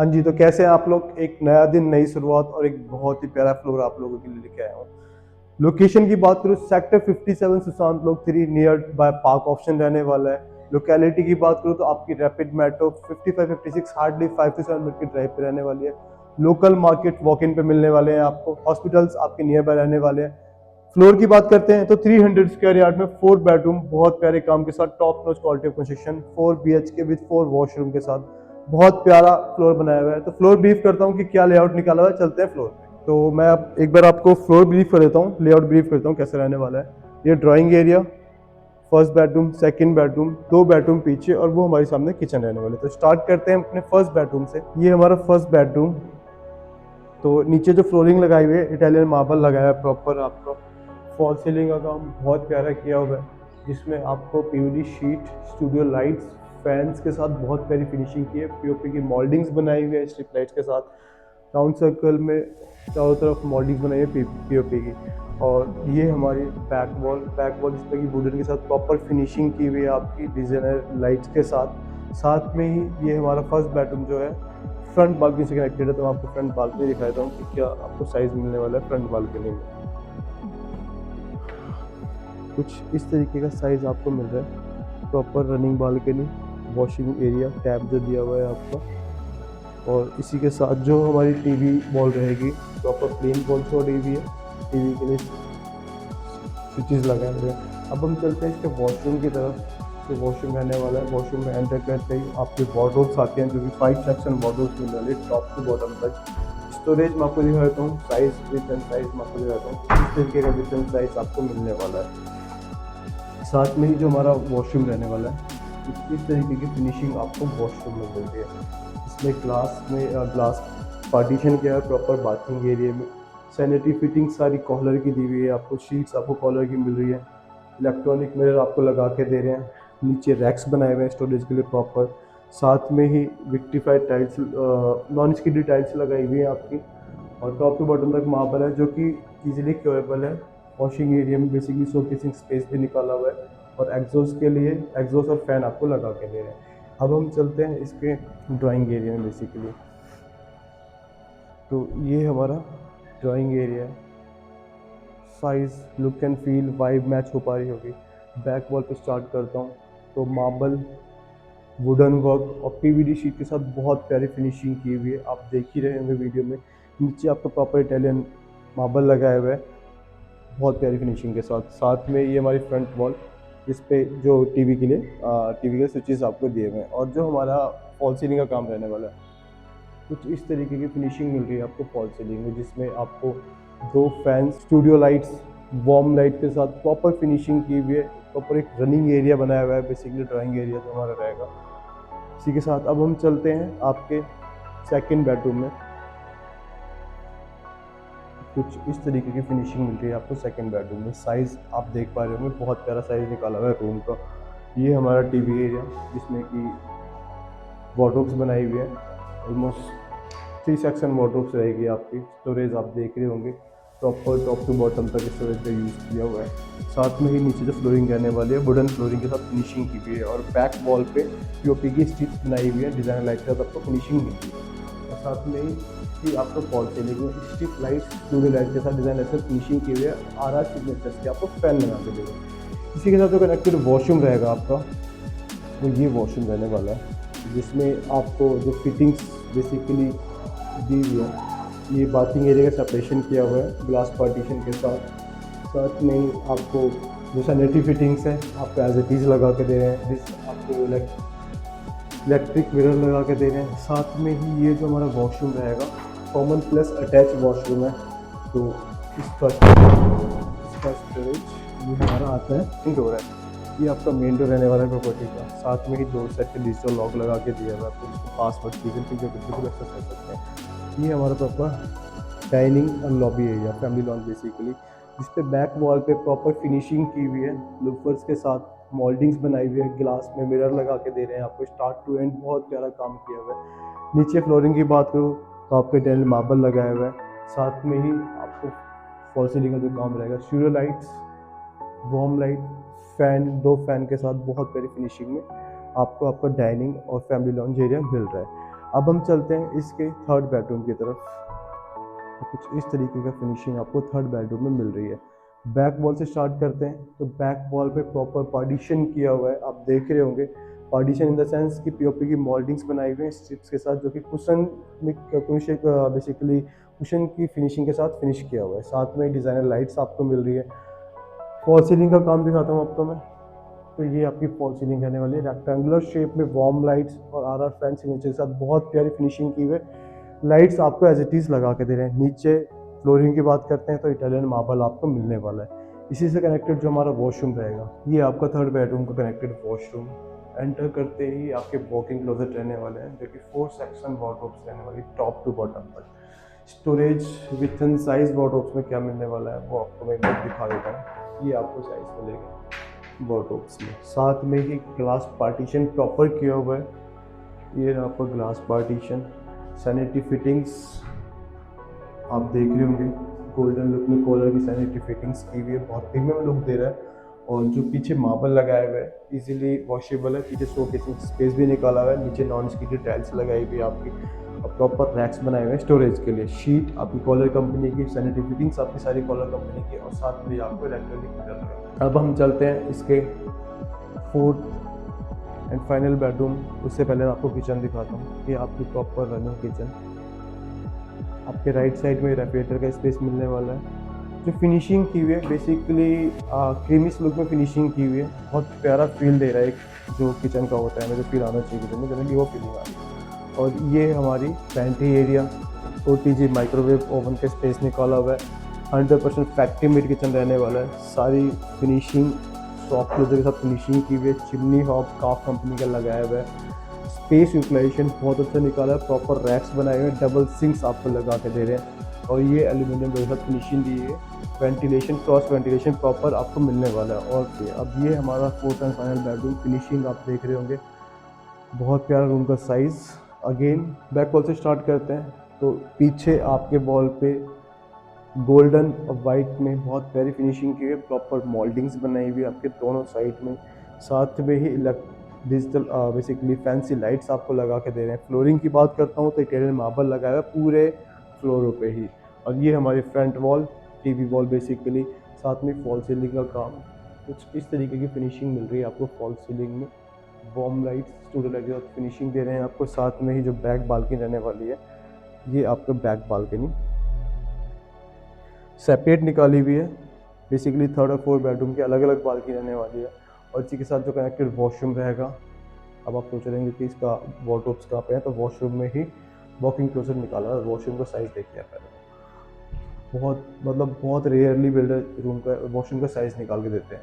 हाँ जी, तो कैसे हैं आप लोग? एक नया दिन, नई शुरुआत और एक बहुत ही प्यारा फ्लोर आप लोगों के लिए लेके आया हूँ। लोकेशन की बात करूँ, सेक्टर 57 सुशांत लोक 3 नियर बाय पार्क ऑप्शन रहने वाला है। लोकेलिटी की बात करूँ तो आपकी रैपिड मेट्रो 55-56 हार्डली 5 से 7 मिनट की ड्राइव पे रहने वाली है। लोकल मार्केट वॉक इन पे मिलने वाले हैं आपको। हॉस्पिटल्स आपके नियर बाय रहने वाले हैं। फ्लोर की बात करते हैं तो 300 स्क्वायर यार्ड में 4 बेडरूम, बहुत प्यारे काम के साथ, top notch quality of construction, 4 BHK with 4 washroom के साथ बहुत प्यारा फ्लोर बनाया हुआ है। तो फ्लोर ब्रीफ करता हूँ कि क्या लेआउट निकाला हुआ है, चलते हैं फ्लोर पे। तो मैं अब एक बार आपको फ्लोर ब्रीफ कर देता हूँ, लेआउट ब्रीफ करता हूँ कैसे रहने वाला है। ये drawing area, first bedroom, second bedroom, 2 bedroom पीछे और वो हमारे सामने किचन रहने वाले। तो स्टार्ट करते हैं अपने फर्स्ट बेडरूम से। ये हमारा फर्स्ट बेडरूम। तो नीचे जो फ्लोरिंग लगाई हुई है, इटालियन मार्बल लगाया है प्रॉपर आपका। फॉल सीलिंग का काम बहुत प्यारा किया हुआ है, जिसमें आपको PVD sheet, studio lights, fans के साथ बहुत प्यारी फिनिशिंग की है। पीओपी की मोल्डिंग्स बनाई हुई है स्ट्रिप लाइट्स के साथ। राउंड सर्कल में चारों तरफ मोल्डिंग्स बनाई है पीओपी की। और ये हमारी बैक वॉल जिसमें कि वुडन के साथ प्रॉपर फिनिशिंग की हुई है आपकी डिजाइनर लाइट्स के साथ। साथ में ही ये हमारा फर्स्ट बेडरूम जो है फ्रंट बालकनी से कनेक्टेड है। तो मैं आपको फ्रंट बालकनी दिखा देता हूँ कि क्या आपको साइज मिलने वाला है फ्रंट बालकनी में। कुछ इस तरीके का साइज आपको मिल रहा है। Proper running balcony, washing area, tab जो दिया हुआ है आपका। और इसी के साथ जो हमारी टीवी वॉल रहेगी, प्रॉपर प्लेन वॉल छोड़ी हुई है। टीवी के लिए स्विचेस लगाए हुए हैं। अब हम चलते हैं इसके वॉशरूम की तरफ। तो वॉशरूम रहने वाला है। वॉशरूम में एंटर करते ही आपके वार्डरोब्स आते हैं, जो कि 5 सेक्शन वार्डरोब्स मिलने वाले टॉप टू बॉटम तक। स्टोरेज मैं आपको दिखा देता हूँ, साइज विथ एंड साइज मैं आपको दिखा देता हूँ। इस तरीके का विथ एंड साइज आपको मिलने वाला है। साथ में ही जो हमारा वॉशरूम रहने वाला है, इस तरीके की फिनिशिंग आपको वॉशरूम में मिल रही है। इसमें ग्लास पार्टीशन किया है प्रॉपर बाथिंग एरिया में। सैनिटरी फिटिंग सारी कॉलर की दी हुई है आपको। शीट्स आपको कॉलर की मिल रही है। इलेक्ट्रॉनिक मिरर आपको लगा के दे रहे हैं। नीचे रैक्स बनाए हुए हैं स्टोरेज के लिए प्रॉपर। साथ में ही विक्टिफाइड टाइल्स, नॉन स्किडी टाइल्स लगाई हुई है आपकी। और टॉप टू बॉटम तक मार्बल है, जो कि इजीली क्योरेबल है। वॉशिंग एरिया में बेसिकली शोकेसिंग स्पेस भी निकाला हुआ है। और एग्जॉस्ट के लिए एग्जॉस्ट और फैन आपको लगा के दे रहे हैं। अब हम चलते हैं इसके ड्राइंग एरिया में बेसिकली। तो ये हमारा ड्राइंग एरिया है। Size, look and feel, vibe match हो पा रही होगी। बैक वॉल पे स्टार्ट करता हूँ तो मार्बल, वुडन वर्क और पीवीडी शीट के साथ बहुत प्यारी फिनिशिंग की हुई है। आप देख ही रहे होंगे वीडियो में। नीचे आपका प्रॉपर इटालियन मार्बल लगाया हुआ है बहुत प्यारी फिनिशिंग के साथ। साथ में ये हमारी फ्रंट वॉल, जिस पे जो टीवी के लिए टीवी के स्विचेस आपको दिए हुए हैं। और जो हमारा फॉल सीलिंग का काम रहने वाला है, कुछ इस तरीके की फिनिशिंग मिल रही है आपको फॉल सीलिंग में, जिसमें आपको 2 fan, studio lights, warm light के साथ प्रॉपर फिनिशिंग की हुई है। प्रॉपर एक रनिंग एरिया बनाया हुआ है बेसिकली, ड्राइंग एरिया जो हमारा रहेगा। इसी के साथ अब हम चलते हैं आपके सेकंड बेडरूम में। कुछ इस तरीके की फिनिशिंग मिल रही है आपको सेकंड बेडरूम में। साइज़ आप देख पा रहे होंगे, बहुत प्यारा साइज़ निकाला हुआ है रूम का। ये हमारा टीवी एरिया, जिसमें कि वार्डरोब्स बनाई हुई है। ऑलमोस्ट 3 सेक्शन वार्डरोब्स रहेगी आपकी। स्टोरेज आप देख रहे होंगे, प्रॉपर टॉप टू बॉटम तक स्टोरेज का यूज़ किया हुआ है। साथ में ही नीचे जो फ्लोरिंग रहने वाली है, वुडन फ्लोरिंग के साथ फिनिशिंग की हुई है। और बैक वॉल पे पीओपी की स्ट्रिप्स बनाई हुई है, डिज़ाइन लाइट के साथ आपको फिनिशिंग मिलती है। और साथ में ही कि आपको फॉल सीलिंग में स्ट्रिप लाइट, फ्लूइड लाइट के साथ डिज़ाइन ऐसे फिनिशिंग की हुई है। आर सिग्नेचर्स के आपको फैन लगा के देंगे। इसी के साथ जो कनेक्टेड वॉशरूम रहेगा आपका, वो ये वॉशरूम रहने वाला है, जिसमें आपको जो फिटिंग्स बेसिकली दी हुई है। ये बाथिंग एरिया का सेपरेशन किया हुआ है ग्लास पार्टीशन के साथ। साथ में ही आपको जो सैनिटरी फिटिंग्स हैं आपको एज इट इज़ लगा के दे रहे हैं। जिस आपको इलेक्ट्रिक मिरर लगा के दे रहे हैं। साथ में ही ये जो हमारा वॉशरूम रहेगा, कॉमन प्लस अटैच वॉशरूम है। तो इसका स्टोरेज ये हमारा आता है, इंडोर है। ये आपका मेन डोर रहने वाला है प्रॉपर्टी का। साथ में ही 2 सेट के डिजिटल लॉक लगा के दिया हुआ है आपको, जिसको पासवर्ड की बिल्कुल एक्सेस कर सकते हैं। ये हमारा प्रॉपर डाइनिंग और lobby area, family launch basically, जिस पे बैक वॉल पे प्रॉपर फिनिशिंग की हुई है लूफर्स के साथ। मोल्डिंग्स बनाई हुई है, ग्लास में मिरर लगा के दे रहे हैं आपको स्टार्ट टू एंड, बहुत प्यारा काम किया हुआ है। नीचे फ्लोरिंग की बात करूँ तो आपके टेल मार्बल लगाया हुआ है। साथ में ही आपको फॉल सीलिंग का जो काम रहेगा, studio lights, warm light, fan, 2 fan के साथ बहुत प्यारी फिनिशिंग में आपको आपका डाइनिंग और फैमिली लॉन्च एरिया मिल रहा है। अब हम चलते हैं इसके थर्ड बेडरूम की तरफ। तो कुछ इस तरीके का फिनिशिंग आपको थर्ड बेडरूम में मिल रही है। बैक वॉल से स्टार्ट करते हैं। तो बैक वॉल पे प्रॉपर पार्टीशन किया हुआ है, आप देख रहे होंगे। पार्टीशन इन द सेंस कि पीओपी की मोल्डिंग्स बनाई हुई हैं स्ट्रिप्स के साथ, जो कि कुशन में बेसिकली कुशन की फिनिशिंग के साथ फिनिश किया हुआ है। साथ में डिज़ाइनर लाइट्स आपको मिल रही है। फॉल सीलिंग का काम दिखाता हूँ आपको मैं। तो ये आपकी फॉल सीलिंग रहने वाली है, रेक्टेंगुलर शेप में वार्म लाइट्स और आर फैन सिग्नेचर के साथ बहुत प्यारी फिनिशिंग की हुई है। लाइट्स आपको एज इट इज़ लगा के दे रहे हैं। नीचे फ्लोरिंग की बात करते हैं तो इटालियन मार्बल आपको मिलने वाला है। इसी से कनेक्टेड जो हमारा वॉशरूम रहेगा, ये आपका थर्ड बेडरूम का कनेक्टेड वॉशरूम। एंटर करते ही आपके वॉकिंग क्लोजेट रहने वाले हैं, जो कि 4 सेक्शन वार्डरोब्स रहने वाली, टॉप टू बॉटम तक। Storage with in size wardrobes में क्या मिलने वाला है वो आपको मैं दिखा देता हूँ। ये आपको साइज मिलेगा वार्डरोब्स में। साथ में ही ग्लास पार्टीशन प्रॉपर किया हुआ है। ये रहा आपका ग्लास पार्टीशन। सैनिटरी फिटिंग्स आप देख रहे होंगे, गोल्डन लुक में कॉलर की सैनिटरी फिटिंग्स की हुई है, बहुत प्रीमियम लुक दे रहा है। और जो पीछे मार्बल लगाया हुआ है इजीली वॉशेबल है। पीछे शोकेसिंग स्पेस भी निकाला हुआ है। नीचे नॉन स्टिकी टाइल्स लगाई हुई है आपकी, और प्रॉपर रैक्स बनाए हुए हैं स्टोरेज के लिए। शीट आपकी कॉलर कंपनी की, सैनिटरी फिटिंग्स आपकी सारी कॉलर कंपनी की, और साथ में आपको इलेक्ट्रॉनिक मीटर लगा। अब हम चलते हैं इसके फोर्थ एंड फाइनल बेडरूम। उससे पहले मैं आपको किचन दिखाता हूँ। ये आपकी प्रॉपर रनिंग किचन। आपके राइट साइड में रेफ्रिजरेटर का स्पेस मिलने वाला है। जो फिनिशिंग की हुई है बेसिकली क्रीमिश लुक में फिनिशिंग की हुई है, बहुत प्यारा फील दे रहा है। एक जो किचन का होता है हमें जो फील आना चाहिए किचन में, जनरली वो फीलिंग आ रही है। और ये हमारी pantry area, OTG microwave oven का स्पेस निकाला हुआ है। 100% फैक्ट्री मेड किचन रहने वाला है। सारी फिनिशिंग सॉफ्ट क्लोजर के साथ फिनिशिंग की हुई है। चिमनी हॉब काफ कंपनी का लगाया हुआ है। स्पेस यूटिलाइजेशन बहुत अच्छा निकाला है। प्रॉपर रैक्स बनाए हुए हैं, डबल सिंक्स आपको लगा के दे रहे हैं, और ये एल्यूमिनियम के साथ फिनिशिंग दी है। वेंटिलेशन, क्रॉस वेंटिलेशन प्रॉपर आपको मिलने वाला है। और अब ये हमारा fourth and final bedroom. Finishing आप देख रहे होंगे, बहुत प्यारा रूम का साइज़। अगेन बैक वॉल से स्टार्ट करते हैं। तो पीछे आपके वॉल पे गोल्डन और वाइट में बहुत प्यारी फिनिशिंग की हुई है। प्रॉपर मोल्डिंग्स बनाई हुई है आपके दोनों साइड में। साथ में ही डिजिटल बेसिकली फैंसी लाइट्स आपको लगा के दे रहे हैं। फ्लोरिंग की बात करता हूँ तो इटालियन मार्बल लगाया है पूरे फ्लोरों पे ही। और ये हमारी front wall, TV wall basically. साथ में फॉल सीलिंग का काम, कुछ इस तरीके की फिनिशिंग मिल रही है आपको फॉल सीलिंग में। वार्म लाइट्स, स्टूडियो लाइट के साथ फिनिशिंग दे रहे हैं आपको। साथ में ही जो बैक बालकनी रहने वाली है, ये आपका बैक बालकनी सेपरेट निकाली हुई है। बेसिकली थर्ड और फोर्थ बेडरूम की अलग अलग बालकनी रहने वाली है। और इसी के साथ जो कनेक्टेड वॉशरूम रहेगा। अब आप सोच रहे हैं कि इसका वार्डरोब्स कहाँ पे है, तो वॉशरूम में ही वॉकिंग क्लोजेट निकाला है। वॉशरूम का साइज़ देखिए पहले, बहुत रेयरली बिल्डर रूम का वॉशरूम का साइज़ निकाल के देते हैं।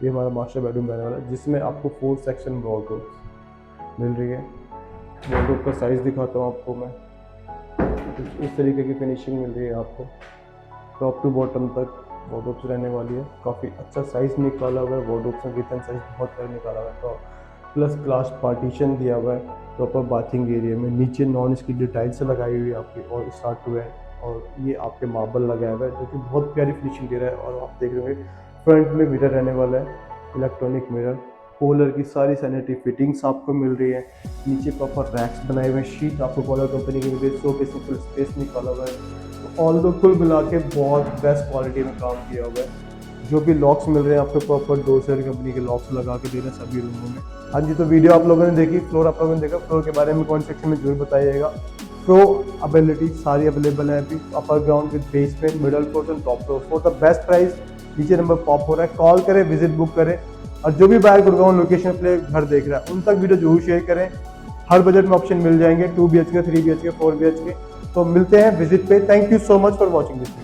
ये हमारा मास्टर बेडरूम रहने वाला है, जिसमें आपको 4 सेक्शन वार्डरोब्स मिल रही है। वार्डरोब का साइज़ दिखाता हूँ आपको मैं। कुछ इस तरीके की फिनिशिंग मिल रही है आपको, टॉप टू बॉटम तक वार्डरोब्स रहने वाली है। काफ़ी अच्छा साइज़ निकाला हुआ है वार्डरोब्स में, विथ एंड साइज़ बहुत सारा निकाला हुआ है। तो प्लस ग्लास पार्टीशन दिया हुआ है प्रॉपर बाथिंग एरिया में। नीचे नॉन स्टिकी टाइल्स लगाई हुई है आपकी, और स्टार्ट हुआ है। और ये आपके मार्बल लगाया हुआ है, जो कि बहुत प्यारी फिनिशिंग दे रहा है। और आप देख रहे होंगे फ्रंट में मिरर रहने वाला है, इलेक्ट्रॉनिक मिरर। कॉलर की सारी सैनिटरी फिटिंग्स आपको मिल रही है। नीचे प्रॉपर रैक्स बनाए हुए हैं। शीट आपको कॉलर कंपनी की मिल रही है। शो के फुल स्पेस निकाला हुआ है। ऑल दो कुल मिला के बहुत बेस्ट क्वालिटी में काम किया हुआ है। जो भी लॉक्स मिल रहे हैं आपको, प्रॉपर डोरसेट कंपनी के लॉक्स लगा के दे रहे हैं सभी रूमों में। हाँ जी, तो वीडियो आप लोगों ने देखी, फ्लोर आप लोगों ने देखा। फ्लोर के बारे में कमेंट सेक्शन में जरूर बताइएगा। फ्लोर अवेलेबिलिटी सारी अवेलेबल है अभी। Upper ground with basement, middle floor and top floor for the best price. नीचे नंबर पॉप हो रहा है, कॉल करें, विजिट बुक करें। और जो भी बाहर गुड़गांव लोकेशन पे घर देख रहा है, उन तक वीडियो जरूर शेयर करें। हर बजट में ऑप्शन मिल जाएंगे, 2 BHK, 3 BHK, 4 BHK। तो मिलते हैं विजिट पे। Thank you so much for watching this video.